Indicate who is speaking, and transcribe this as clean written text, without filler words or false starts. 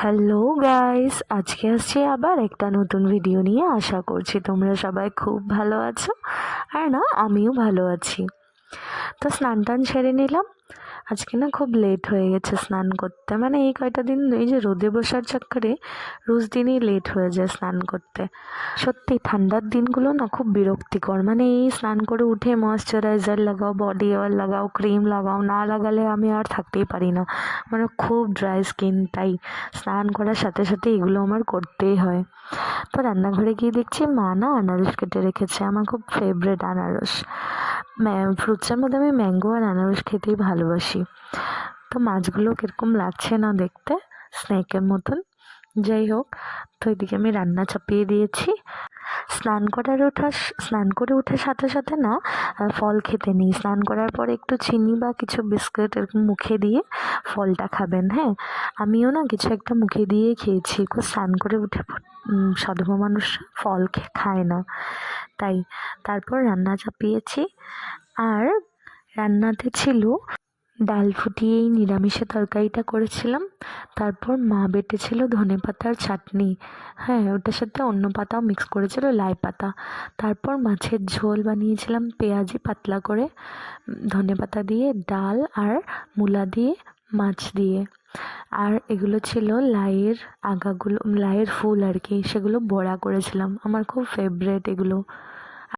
Speaker 1: Hello guys, আজকে আসছি আবার একটা নতুন ভিডিও নিয়ে। আশা করছি তোমরা সবাই খুব ভালো আছো, আর না আমিও ভালো আছি। তো স্নান টান সেরে নিলাম। আজকে না খুব লেট হয়ে গেছে স্নান করতে, মানে এই কয়টা দিন এই যে রোদে বসার চক্করে রোজ দিনই লেট হয়ে যায় স্নান করতে। সত্যি ঠান্ডার দিনগুলো না খুব বিরক্তিকর, মানে এই স্নান করে উঠে ময়শ্চারাইজার লাগাও, বডি অয়েল লাগাও, ক্রিম লাগাও, না লাগালে আমি আর থাকতেই পারি না। মানে খুব ড্রাই স্কিন, তাই স্নান করার সাথে সাথে এগুলো আমার করতেই হয়। তো রান্নাঘরে গিয়ে দেখছি মা না আনারস কেটে রেখেছে, আমার খুব ফেভারিট আনারস। ফ্রুটসের মধ্যে আমি ম্যাঙ্গো আর আনারস খেতেই ভালোবাসি। তো মাছগুলো কীরকম লাগছে না দেখতে, স্নেকের মতন। যাই হোক, তো এদিকে আমি রান্না চাপিয়ে দিয়েছি। স্নান করে ওঠার সাথে সাথে না ফল খেতে নেই। স্নান করার পরে একটু চিনি বা কিছু বিস্কুট এরকম মুখে দিয়ে ফলটা খাবেন। হ্যাঁ, আমিও না কিছু একটা মুখে দিয়ে খেয়েছি। স্নান করে উঠে সাধারণ মানুষ ফল খায় না, তাই। তারপর রান্না চাপিয়েছি, আর রান্নাতে ছিল ডাল ফুটিয়ে এই নিরামিষের তরকারিটা করেছিলাম। তারপর মা বেটেছিল ধনেপাতার চাটনি। হ্যাঁ, ওটার সাথে অন্য পাতাও মিক্স করেছিল, লাই পাতা। তারপর মাছের ঝোল বানিয়েছিলাম পেঁয়াজি পাতলা করে, ধনেপাতা দিয়ে, ডাল আর মূলা দিয়ে, মাছ দিয়ে। আর এগুলো ছিল লাইয়ের আগাগুলো, লাইয়ের ফুল আর কি, সেগুলো বড়া করেছিলাম। আমার খুব ফেভারেট এগুলো।